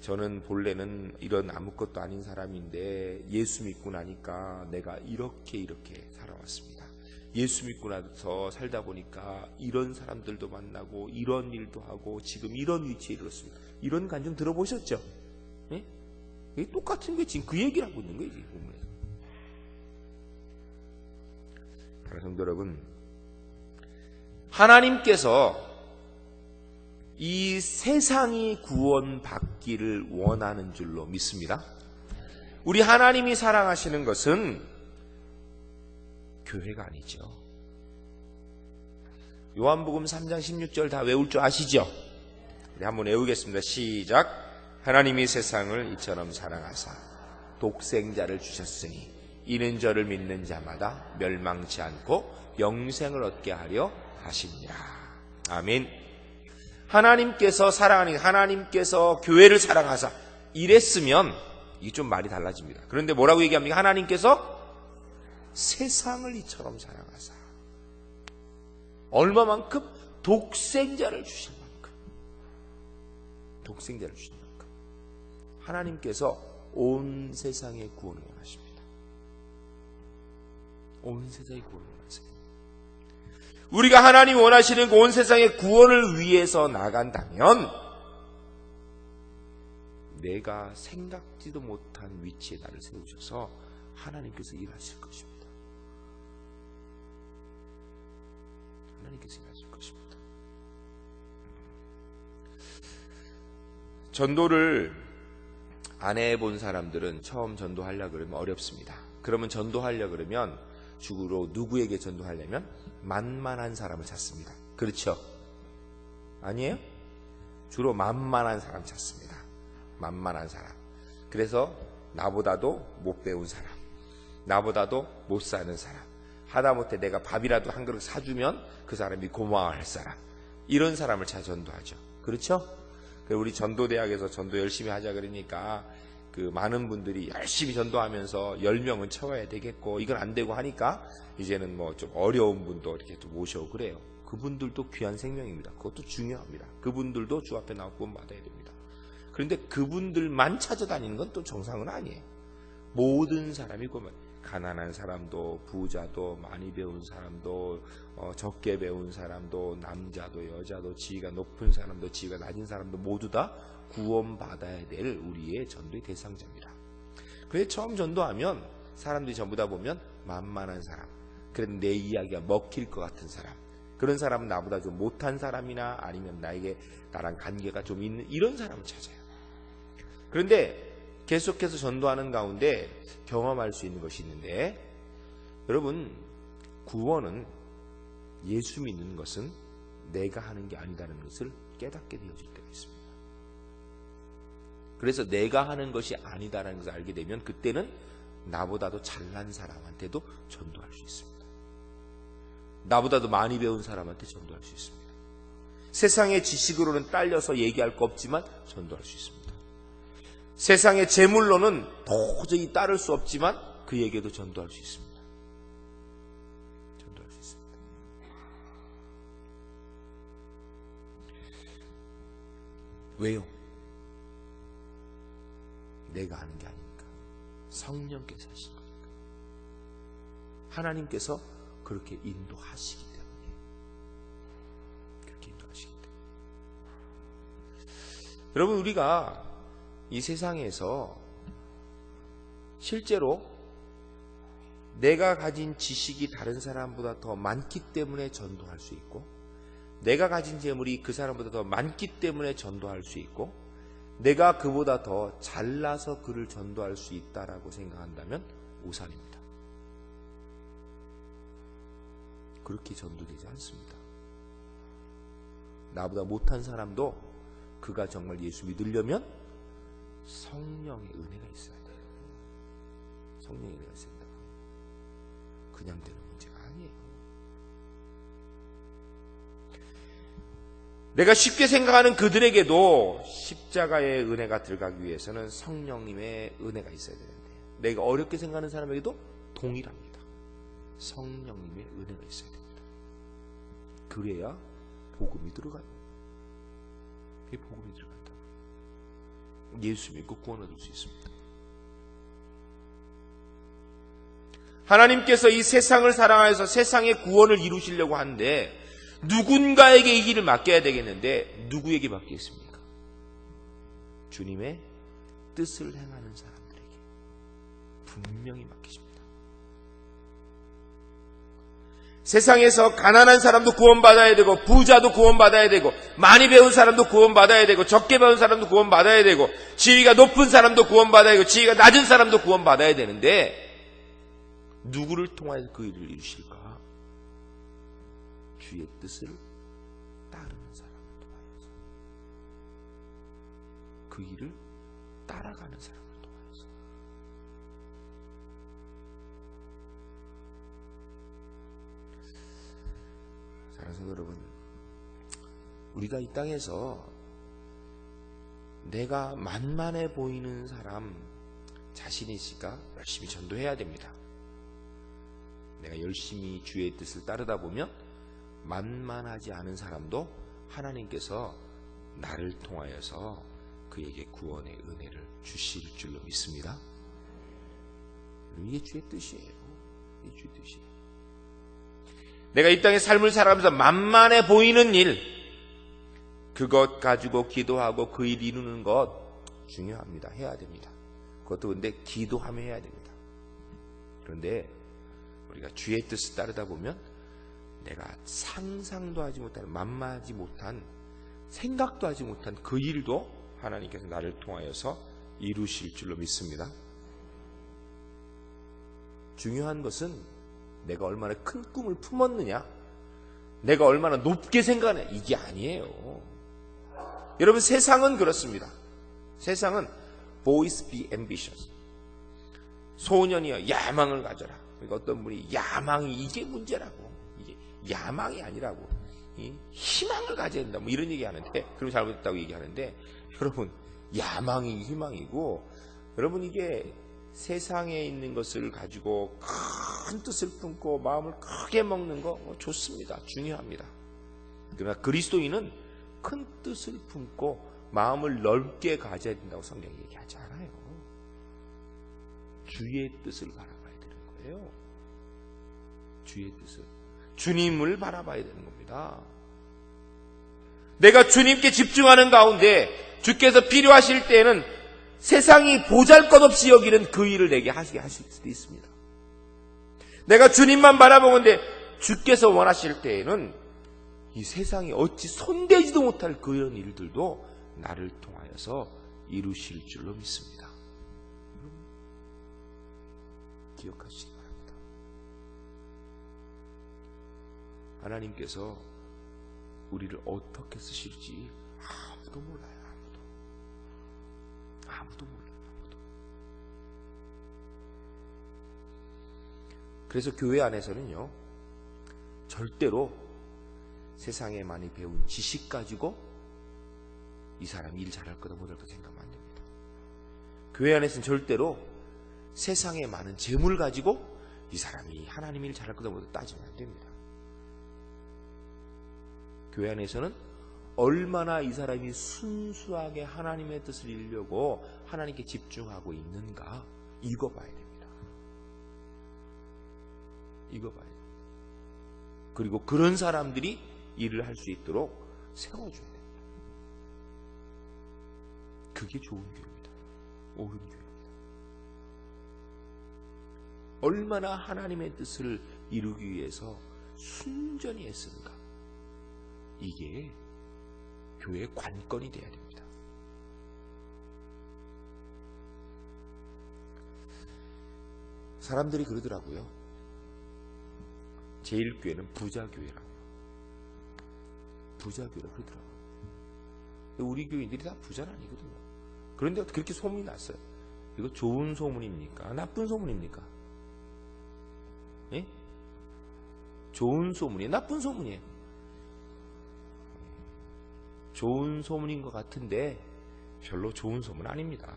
저는 본래는 이런 아무것도 아닌 사람인데 예수 믿고 나니까 내가 이렇게 살아왔습니다. 예수 믿고 나서 살다 보니까 이런 사람들도 만나고 이런 일도 하고 지금 이런 위치에 이르렀습니다. 이런 간증 들어보셨죠? 네? 이게 똑같은 게 지금 그 얘기를 하고 있는 거예요. 지금 본문에서. 성도 여러분, 하나님께서 이 세상이 구원받기를 원하는 줄로 믿습니다. 우리 하나님이 사랑하시는 것은 교회가 아니죠. 요한복음 3장 16절 다 외울 줄 아시죠? 우리 한번 외우겠습니다. 시작. 하나님이 세상을 이처럼 사랑하사 독생자를 주셨으니 이는 저를 믿는 자마다 멸망치 않고 영생을 얻게 하려 하십니다. 아멘. 하나님께서 하나님께서 교회를 사랑하사 이랬으면 이게 좀 말이 달라집니다. 그런데 뭐라고 얘기합니까? 하나님께서 세상을 이처럼 사랑하사 얼마만큼? 독생자를 주실 만큼. 독생자를 주실 만큼. 하나님께서 온 세상의 구원을 원하십니다. 온 세상의 구원을 원하세요. 우리가 하나님 원하시는 온 세상의 구원을 위해서 나간다면 내가 생각지도 못한 위치에 나를 세우셔서 하나님께서 일하실 것입니다. 하나님께서 일하실 것입니다. 전도를 안 해본 사람들은 처음 전도하려고 그러면 어렵습니다. 그러면 전도하려고 그러면 주로 누구에게 전도하려면 만만한 사람을 찾습니다. 그렇죠? 아니에요? 주로 만만한 사람 찾습니다. 만만한 사람. 그래서 나보다도 못 배운 사람, 나보다도 못 사는 사람, 하다못해 내가 밥이라도 한 그릇 사주면 그 사람이 고마워할 사람, 이런 사람을 찾아 전도하죠. 그렇죠? 우리 전도대학에서 전도 열심히 하자 그러니까 그 많은 분들이 열심히 전도하면서 10명은 채워야 되겠고 이건 안 되고 하니까 이제는 뭐 좀 어려운 분도 이렇게 또 모셔오고 그래요. 그분들도 귀한 생명입니다. 그것도 중요합니다. 그분들도 주 앞에 나와 구원 받아야 됩니다. 그런데 그분들만 찾아다니는 건 또 정상은 아니에요. 모든 사람이 구원, 가난한 사람도 부자도 많이 배운 사람도 적게 배운 사람도 남자도 여자도 지위가 높은 사람도 지위가 낮은 사람도 모두 다 구원받아야 될 우리의 전도의 대상자입니다. 그래서 처음 전도하면 사람들이 전부 다 보면 만만한 사람, 그래도 내 이야기가 먹힐 것 같은 사람, 그런 사람은 나보다 좀 못한 사람이나 아니면 나랑 관계가 좀 있는 이런 사람을 찾아요. 그런데 계속해서 전도하는 가운데 경험할 수 있는 것이 있는데, 여러분, 구원은 예수 믿는 것은 내가 하는 게 아니다는 것을 깨닫게 되어질 때가 있습니다. 그래서 내가 하는 것이 아니다라는 것을 알게 되면 그때는 나보다도 잘난 사람한테도 전도할 수 있습니다. 나보다도 많이 배운 사람한테 전도할 수 있습니다. 세상의 지식으로는 딸려서 얘기할 거 없지만 전도할 수 있습니다. 세상의 재물로는 도저히 따를 수 없지만 그에게도 전도할 수 있습니다. 전도할 수 있습니다. 왜요? 내가 하는 게 아니니까. 성령께서 하시는 거니까. 하나님께서 그렇게 인도하시기 때문에. 그렇게 인도하시기 때문에. 여러분, 우리가 이 세상에서 실제로 내가 가진 지식이 다른 사람보다 더 많기 때문에 전도할 수 있고, 내가 가진 재물이 그 사람보다 더 많기 때문에 전도할 수 있고, 내가 그보다 더 잘나서 그를 전도할 수 있다라고 생각한다면 오산입니다. 그렇게 전도되지 않습니다. 나보다 못한 사람도 그가 정말 예수 믿으려면 성령의 은혜가 있어야 돼요. 성령의 은혜가 있어야 된다. 그냥 되는 문제가 아니에요. 내가 쉽게 생각하는 그들에게도 십자가의 은혜가 들어가기 위해서는 성령님의 은혜가 있어야 되는데, 내가 어렵게 생각하는 사람에게도 동일합니다. 성령님의 은혜가 있어야 됩니다. 그래야 복음이 들어가요. 그게 복음이 들어간다고. 예수 믿고 구원 얻을 수 있습니다. 하나님께서 이 세상을 사랑하여서 세상의 구원을 이루시려고 하는데 누군가에게 이 길을 맡겨야 되겠는데 누구에게 맡기겠습니까? 주님의 뜻을 행하는 사람들에게 분명히 맡기십니다. 세상에서 가난한 사람도 구원받아야 되고 부자도 구원받아야 되고 많이 배운 사람도 구원받아야 되고 적게 배운 사람도 구원받아야 되고 지위가 높은 사람도 구원받아야 되고 지위가 낮은 사람도 구원받아야 되는데 누구를 통하여 그 일을 이루실까? 주의 뜻을 따르는 사람을 통하여서, 그 일을 따라가는 사람을 통하여서. 사랑하는 성도 여러분, 우리가 이 땅에서 내가 만만해 보이는 사람 자신이 있을까? 열심히 전도해야 됩니다. 내가 열심히 주의 뜻을 따르다 보면 만만하지 않은 사람도 하나님께서 나를 통하여서 그에게 구원의 은혜를 주실 줄로 믿습니다. 이게 주의 뜻이에요. 이게 주의 뜻이에요. 내가 이 땅의 삶을 살아가면서 만만해 보이는 일, 그것 가지고 기도하고 그 일 이루는 것 중요합니다. 해야 됩니다. 그것도 근데 기도하며 해야 됩니다. 그런데 우리가 주의 뜻을 따르다 보면 내가 상상도 하지 못한, 만만하지 못한, 생각도 하지 못한 그 일도 하나님께서 나를 통하여서 이루실 줄로 믿습니다. 중요한 것은 내가 얼마나 큰 꿈을 품었느냐, 내가 얼마나 높게 생각하느냐, 이게 아니에요. 여러분, 세상은 그렇습니다. 세상은 boys be ambitious, 소년이여 야망을 가져라. 그러니까 어떤 분이 야망이 이게 문제라고, 이게 야망이 아니라고, 희망을 가져야 된다, 뭐 이런 얘기 하는데, 그럼 잘못했다고 얘기하는데, 여러분, 야망이 희망이고, 여러분, 이게 세상에 있는 것을 가지고 큰 뜻을 품고 마음을 크게 먹는 거 좋습니다. 중요합니다. 그러나 그리스도인은 큰 뜻을 품고 마음을 넓게 가져야 된다고 성경이 얘기하지 않아요. 주의 뜻을 바라봐야 되는 거예요. 주의 뜻을, 주님을 바라봐야 되는 겁니다. 내가 주님께 집중하는 가운데 주께서 필요하실 때에는 세상이 보잘것없이 여기는 그 일을 내게 하시게 하실 수도 있습니다. 내가 주님만 바라보는데 주께서 원하실 때에는 이 세상이 어찌 손대지도 못할 그런 일들도 나를 통하여서 이루실 줄로 믿습니다. 기억하시기 바랍니다. 하나님께서 우리를 어떻게 쓰실지 아무도 몰라요. 아무도 몰라요. 아무도. 그래서 교회 안에서는요, 절대로 세상에 많이 배운 지식 가지고 이 사람이 일 잘할 거다 못할 거다 생각하면 안 됩니다. 교회 안에서는 절대로 세상에 많은 재물 가지고 이 사람이 하나님 일 잘할 거다 못할 거다 따지면 안 됩니다. 교회 안에서는 얼마나 이 사람이 순수하게 하나님의 뜻을 이루려고 하나님께 집중하고 있는가 읽어봐야 됩니다. 읽어봐야 됩니다. 그리고 그런 사람들이 일을 할 수 있도록 세워줘야 됩니다. 그게 좋은 교회입니다. 옳은 교회입니다. 얼마나 하나님의 뜻을 이루기 위해서 순전히 애쓰는가, 이게 교회의 관건이 돼야 됩니다. 사람들이 그러더라고요. 제1교회는 부자교회라고. 부자교회라고 그러더라고요. 우리 교인들이 다 부자는 아니거든요. 그런데 그렇게 소문이 났어요. 이거 좋은 소문입니까? 나쁜 소문입니까? 예? 좋은 소문이에요? 나쁜 소문이에요? 좋은 소문인 것 같은데 별로 좋은 소문 아닙니다.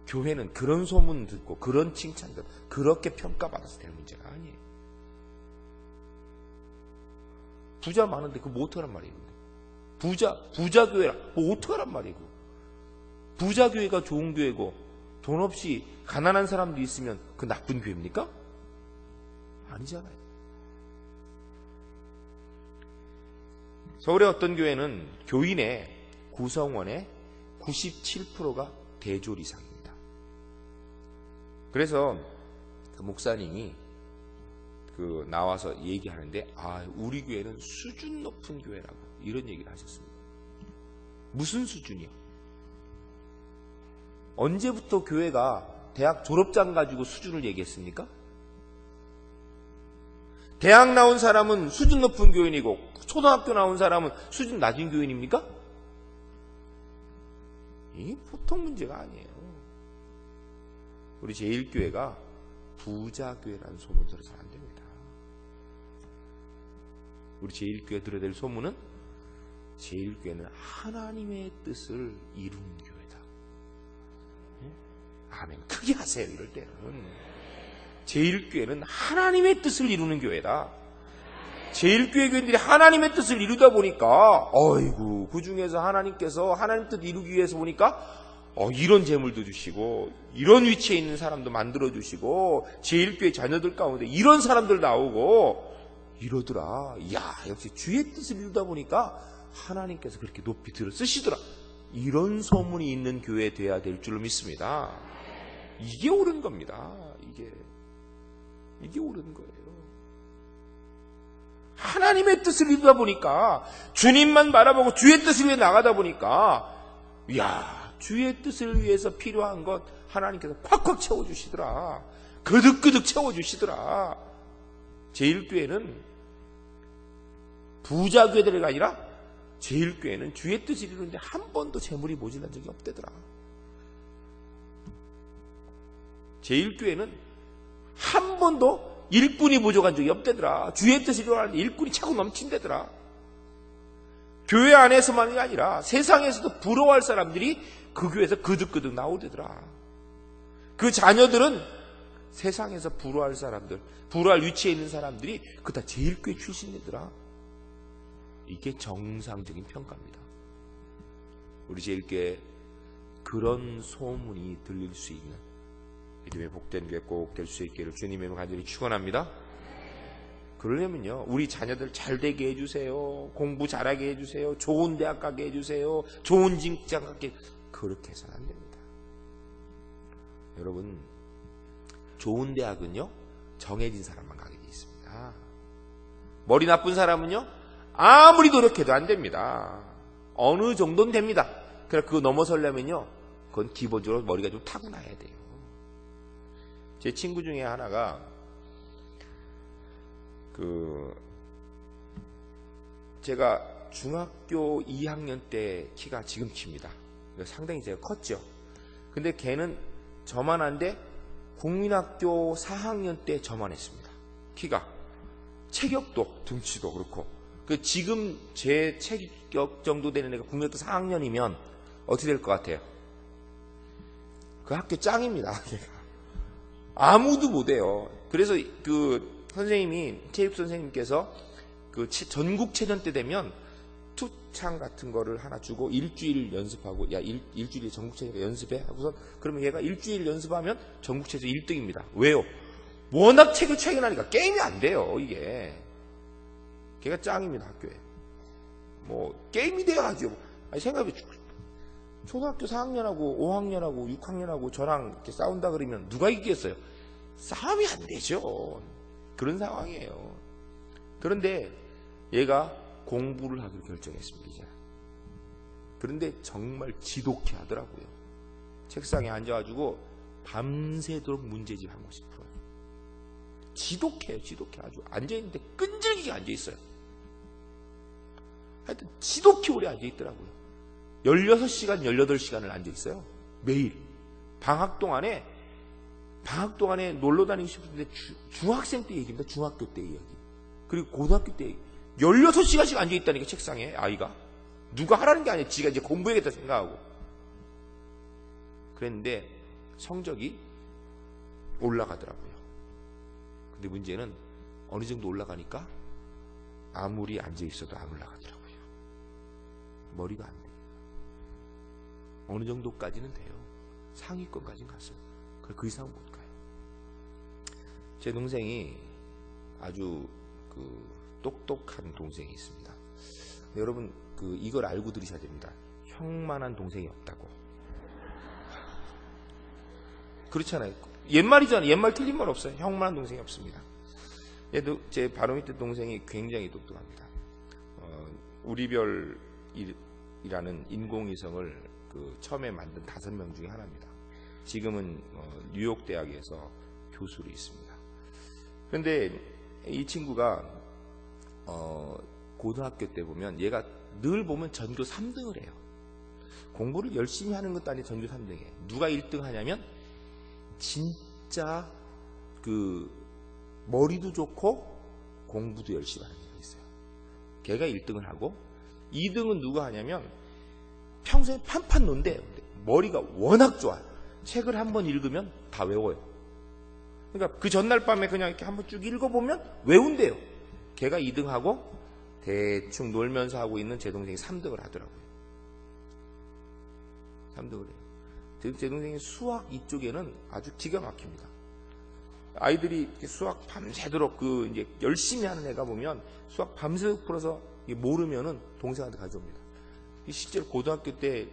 교회는 그런 소문 듣고 그런 칭찬 듣고 그렇게 평가받아서 될 문제가 아니에요. 부자 많은데 그거 뭐 어떡하란 말이에요. 부자 교회라. 뭐 어떡하란 말이고. 부자 교회가 좋은 교회고 돈 없이 가난한 사람들이 있으면 그 나쁜 교회입니까? 아니잖아요. 서울의 어떤 교회는 교인의 구성원의 97%가 대졸 이상입니다. 그래서 그 목사님이 나와서 얘기하는데, 우리 교회는 수준 높은 교회라고 이런 얘기를 하셨습니다. 무슨 수준이요? 언제부터 교회가 대학 졸업장 가지고 수준을 얘기했습니까? 대학 나온 사람은 수준 높은 교인이고 초등학교 나온 사람은 수준 낮은 교인입니까? 이게 보통 문제가 아니에요. 우리 제1교회가 부자교회라는 소문 들어서는 안 됩니다. 우리 제1교회 들어야 될 소문은 제1교회는 하나님의 뜻을 이루는 교회다. 아멘. 크게 하세요. 이럴 때는 제1교회는 하나님의 뜻을 이루는 교회다. 제1교회 교인들이 하나님의 뜻을 이루다 보니까 그 중에서 하나님께서 하나님 뜻 이루기 위해서 보니까 이런 재물도 주시고 이런 위치에 있는 사람도 만들어 주시고 제1교회 자녀들 가운데 이런 사람들 나오고 이러더라. 역시 주의 뜻을 이루다 보니까 하나님께서 그렇게 높이 들어 쓰시더라. 이런 소문이 있는 교회 돼야 될 줄로 믿습니다. 이게 옳은 겁니다. 이게 옳은 거예요. 하나님의 뜻을 이루다 보니까 주님만 바라보고 주의 뜻을 위해 나가다 보니까 주의 뜻을 위해서 필요한 것 하나님께서 콱콱 채워주시더라. 그득그득 채워주시더라. 제1교회는 부자교회가 아니라 제1교회는 주의 뜻을 이루는데 한 번도 재물이 모자란 적이 없대더라. 제1교회는 한 번도 일꾼이 부족한 적이 없대더라. 주의 뜻을 이루는데 일꾼이 차고 넘친대더라. 교회 안에서만이 아니라 세상에서도 부러워할 사람들이 그 교회에서 그득그득 나오대더라. 그 자녀들은 세상에서 부러워할 사람들, 부러워할 위치에 있는 사람들이 그 다 제1교회 출신이더라. 이게 정상적인 평가입니다. 우리 제1교회 그런 소문이 들릴 수 있는 믿음의 복된 교회 꼭 될 수 있기를 주님의 이름으로 간절히 축원합니다. 그러려면요, 우리 자녀들 잘 되게 해주세요. 공부 잘하게 해주세요. 좋은 대학 가게 해주세요. 좋은 직장 가게, 그렇게 해서는 안 됩니다. 여러분, 좋은 대학은요, 정해진 사람만 가게 돼 있습니다. 머리 나쁜 사람은요, 아무리 노력해도 안 됩니다. 어느 정도는 됩니다. 그러나 그거 넘어서려면요, 그건 기본적으로 머리가 좀 타고나야 돼요. 제 친구 중에 하나가 제가 중학교 2학년 때 키가 지금 킵니다. 상당히 제가 컸죠. 근데 걔는 저만한데 국민학교 4학년 때 저만했습니다. 키가. 체격도 등치도 그렇고. 지금 제 체격 정도 되는 애가 국민학교 4학년이면 어떻게 될 것 같아요? 그 학교 짱입니다. 걔가. 아무도 못해요. 그래서 선생님이, 체육 선생님께서 전국체전 때 되면 투창 같은 거를 하나 주고 일주일 연습하고, 일주일에 전국체전 연습해 하고서, 그러면 얘가 일주일 연습하면 전국체전 1등입니다. 왜요? 워낙 체격 차이가 나니까 게임이 안 돼요, 이게. 걔가 짱입니다, 학교에. 게임이 돼야죠. 생각해, 초등학교 4학년하고 5학년하고 6학년하고 저랑 이렇게 싸운다 그러면 누가 이기겠어요? 싸움이 안 되죠. 그런 상황이에요. 그런데 얘가 공부를 하기로 결정했습니다, 이제. 그런데 정말 지독해 하더라고요. 책상에 앉아가지고 밤새도록 문제집 한 곳씩 풀어요. 지독해요, 지독해. 아주 앉아있는데 끈질기게 앉아있어요. 하여튼 지독히 오래 앉아있더라고요. 16시간, 18시간을 앉아있어요. 매일. 방학 동안에 놀러 다니고 싶은데 중학생 때 얘기입니다. 중학교 때 이야기. 그리고 고등학교 때 얘기. 16시간씩 앉아있다니까, 책상에, 아이가. 누가 하라는 게 아니에요. 지가 이제 공부해야겠다 생각하고. 그랬는데 성적이 올라가더라고요. 근데 문제는 어느 정도 올라가니까 아무리 앉아있어도 안 올라가더라고요. 머리가 안 돼요. 어느 정도까지는 돼요. 상위권까지는 갔어요. 그 이상 못 가요. 제 동생이 아주 똑똑한 동생이 있습니다. 여러분 이걸 알고 들으셔야 됩니다. 형만한 동생이 없다고. 그렇잖아요. 옛말이잖아요. 옛말 틀린 말 없어요. 형만한 동생이 없습니다. 얘도 제 바로 밑에 동생이 굉장히 똑똑합니다. 우리별이라는 인공위성을 처음에 만든 5명 중에 하나입니다. 지금은 뉴욕 대학에서 교수로 있습니다. 그런데 이 친구가 고등학교 때 보면 얘가 늘 보면 전교 3등을 해요. 공부를 열심히 하는 것도 아니고 전교 3등이에요. 누가 1등 하냐면 진짜 머리도 좋고 공부도 열심히 하는 애가 있어요. 걔가 1등을 하고 2등은 누가 하냐면 평소에 판판 논대요. 머리가 워낙 좋아요. 책을 한번 읽으면 다 외워요. 그러니까 그 전날 밤에 그냥 이렇게 한번 쭉 읽어보면 외운대요. 걔가 2등하고 대충 놀면서 하고 있는 제 동생이 3등을 하더라고요. 3등을 해요. 제 동생이 수학 이쪽에는 아주 기가 막힙니다. 아이들이 수학 밤새도록 이제 열심히 하는 애가 보면 수학 밤새도록 풀어서 모르면은 동생한테 가져옵니다. 실제로 고등학교 때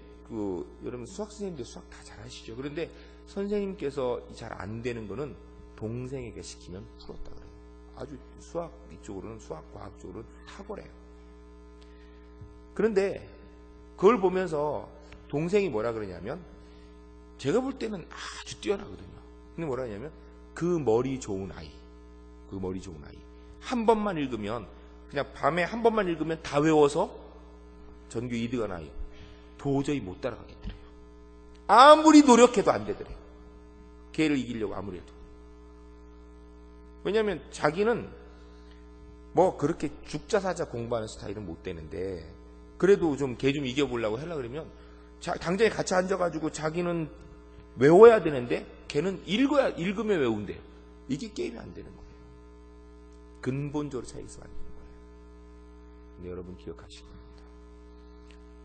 여러분 수학 선생님들 수학 다 잘하시죠. 그런데 선생님께서 잘 안 되는 거는 동생에게 시키면 풀었다 그래요. 아주 수학 이쪽으로는 수학 과학 쪽으로는 탁월해요. 그런데 그걸 보면서 동생이 뭐라 그러냐면 제가 볼 때는 아주 뛰어나거든요. 근데 뭐라 하냐면 그 머리 좋은 아이 한 번만 읽으면 그냥 밤에 한 번만 읽으면 다 외워서 전교 2등한 아이 도저히 못 따라가겠더래요. 아무리 노력해도 안 되더래요. 걔를 이기려고 아무리 해도. 왜냐하면 자기는 뭐 그렇게 죽자사자 공부하는 스타일은 못 되는데 그래도 좀 걔 좀 이겨보려고 하려고 그러면 당장에 같이 앉아가지고 자기는 외워야 되는데 걔는 읽으면 외운대요. 이게 게임이 안 되는 거예요. 근본적으로 차이가 있으면 안 되는 거예요. 근데 여러분 기억하시기 바랍니다.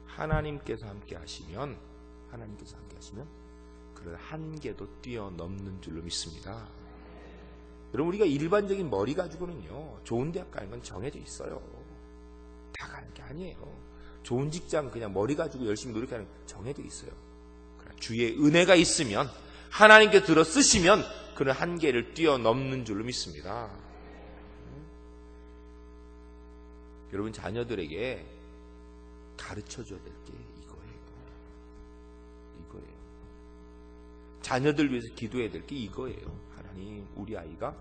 하나님께서 함께 하시면 그런 한계도 뛰어넘는 줄로 믿습니다. 여러분 우리가 일반적인 머리 가지고는요 좋은 대학 가는 건 정해져 있어요. 다 가는 게 아니에요. 좋은 직장 그냥 머리 가지고 열심히 노력하는 건 정해져 있어요. 그러나 주의 은혜가 있으면 하나님께 들어 쓰시면 그런 한계를 뛰어넘는 줄로 믿습니다. 여러분 자녀들에게 가르쳐줘야 될 게 이거예요. 자녀들 위해서 기도해야 될 게 이거예요. 하나님 우리 아이가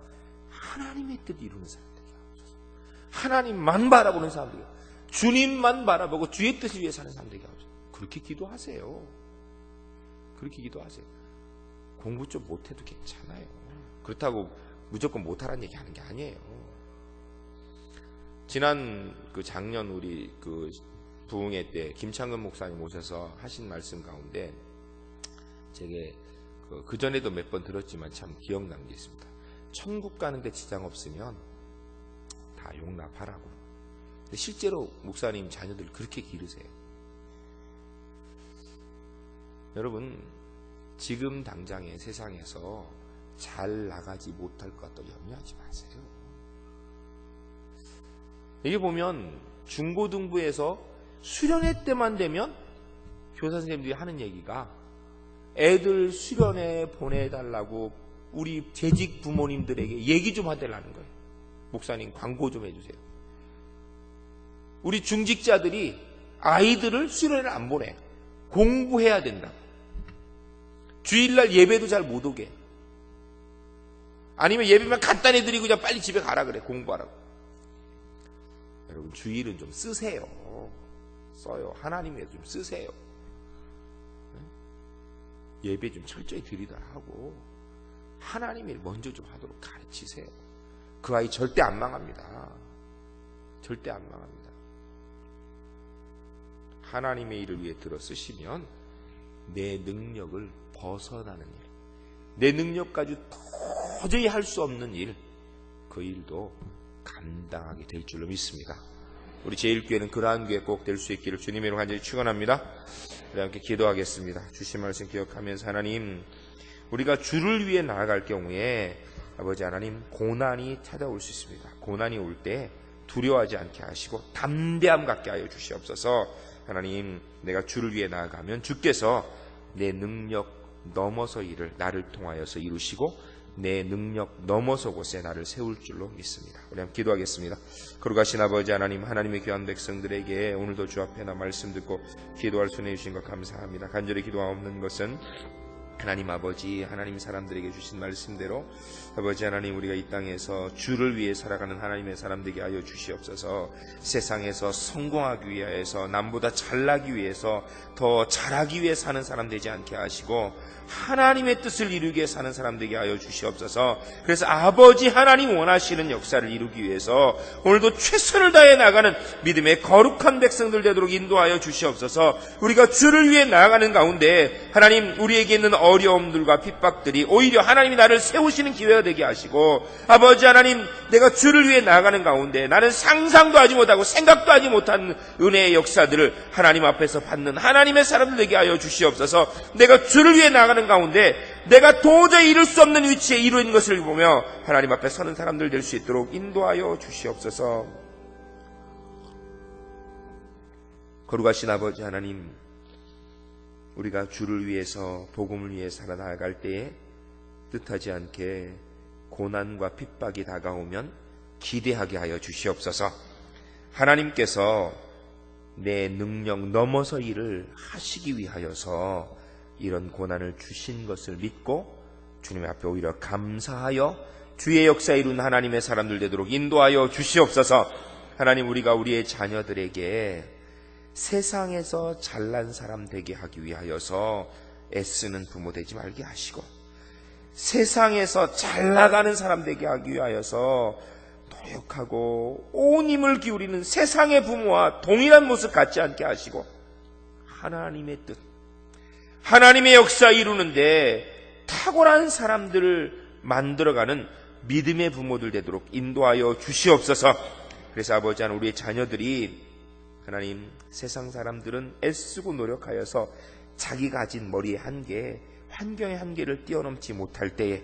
하나님의 뜻 이루는 사람 되게 하옵소서. 하나님만 바라보는 사람 되게 하옵소서. 주님만 바라보고 주의 뜻을 위해 사는 사람 되게 하옵소서. 그렇게 기도하세요. 공부 좀 못해도 괜찮아요. 그렇다고 무조건 못하라는 얘기 하는 게 아니에요. 지난 작년 우리 부흥회 때 김창근 목사님 오셔서 하신 말씀 가운데 제게 그 전에도 몇 번 들었지만 참 기억나는 게 있습니다. 천국 가는데 지장 없으면 다 용납하라고. 근데 실제로 목사님 자녀들 그렇게 기르세요. 여러분 지금 당장의 세상에서 잘 나가지 못할 것 같다고 염려하지 마세요. 여기 보면 중고등부에서 수련회 때만 되면 교사 선생님들이 하는 얘기가 애들 수련회 보내달라고 우리 재직 부모님들에게 얘기 좀 해달라는 거예요. 목사님 광고 좀 해주세요. 우리 중직자들이 아이들을 수련회를 안 보내. 공부해야 된다. 주일날 예배도 잘 못 오게. 아니면 예배만 간단히 드리고 그냥 빨리 집에 가라 그래. 공부하라고. 여러분 주일은 좀 쓰세요. 써요. 하나님 위해서 좀 쓰세요. 예배 좀 철저히 드리더라 하고 하나님의 일 먼저 좀 하도록 가르치세요. 그 아이 절대 안 망합니다. 절대 안 망합니다. 하나님의 일을 위해 들어 쓰시면 내 능력을 벗어나는 일, 내 능력 가지고 도저히 할 수 없는 일, 그 일도 감당하게 될 줄로 믿습니다. 우리 제1교회는 그러한 교회 꼭 될 수 있기를 주님의 이름으로 간절히 축원합니다. 우리 함께 기도하겠습니다. 주신 말씀 기억하면서 하나님, 우리가 주를 위해 나아갈 경우에 아버지 하나님, 고난이 찾아올 수 있습니다. 고난이 올 때 두려워하지 않게 하시고 담대함 갖게 하여 주시옵소서. 하나님, 내가 주를 위해 나아가면 주께서 내 능력 넘어서 일을 나를 통하여서 이루시고 내 능력 넘어서 곳에 나를 세울 줄로 믿습니다. 우리 한번 기도하겠습니다. 거룩하신 아버지 하나님, 하나님의 귀한 백성들에게 오늘도 주 앞에 나 말씀 듣고 기도할 수 있는 주신 것 감사합니다. 간절히 기도하옵는 것은 하나님 아버지, 하나님 사람들에게 주신 말씀대로 아버지 하나님, 우리가 이 땅에서 주를 위해 살아가는 하나님의 사람 되게 하여 주시옵소서. 세상에서 성공하기 위해서, 남보다 잘나기 위해서, 더 잘하기 위해 사는 사람 되지 않게 하시고 하나님의 뜻을 이루기 위해 사는 사람 되게 하여 주시옵소서. 그래서 아버지 하나님 원하시는 역사를 이루기 위해서 오늘도 최선을 다해 나가는 믿음의 거룩한 백성들 되도록 인도하여 주시옵소서. 우리가 주를 위해 나아가는 가운데 하나님, 우리에게 있는 어려움들과 핍박들이 오히려 하나님이 나를 세우시는 기회가 되게 하시고, 아버지 하나님, 내가 주를 위해 나아가는 가운데 나는 상상도 하지 못하고 생각도 하지 못한 은혜의 역사들을 하나님 앞에서 받는 하나님의 사람들 되게 하여 주시옵소서. 내가 주를 위해 나아가는 가운데 내가 도저히 이룰 수 없는 위치에 이루어진 것을 보며 하나님 앞에 서는 사람들 될 수 있도록 인도하여 주시옵소서. 거룩하신 아버지 하나님, 우리가 주를 위해서, 복음을 위해 살아나갈 때에 뜻하지 않게 고난과 핍박이 다가오면 기대하게 하여 주시옵소서. 하나님께서 내 능력 넘어서 일을 하시기 위하여서 이런 고난을 주신 것을 믿고 주님 앞에 오히려 감사하여 주의 역사 이룬 하나님의 사람들 되도록 인도하여 주시옵소서. 하나님, 우리가 우리의 자녀들에게 세상에서 잘난 사람 되게 하기 위하여서 애쓰는 부모 되지 말게 하시고, 세상에서 잘 나가는 사람 되게 하기 위하여서 노력하고 온 힘을 기울이는 세상의 부모와 동일한 모습 갖지 않게 하시고, 하나님의 뜻, 하나님의 역사 이루는데 탁월한 사람들을 만들어가는 믿음의 부모들 되도록 인도하여 주시옵소서. 그래서 아버지 하나님, 우리의 자녀들이 하나님, 세상 사람들은 애쓰고 노력하여서 자기가 가진 머리의 한계, 환경의 한계를 뛰어넘지 못할 때에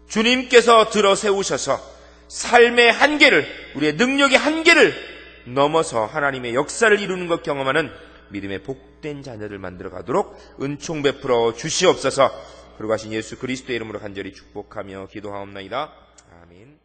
주님께서 들어 세우셔서 삶의 한계를, 우리의 능력의 한계를 넘어서 하나님의 역사를 이루는 것 경험하는 믿음의 복된 자녀들 만들어 가도록 은총 베풀어 주시옵소서. 그러고 하신 예수 그리스도의 이름으로 간절히 축복하며 기도하옵나이다. 아멘.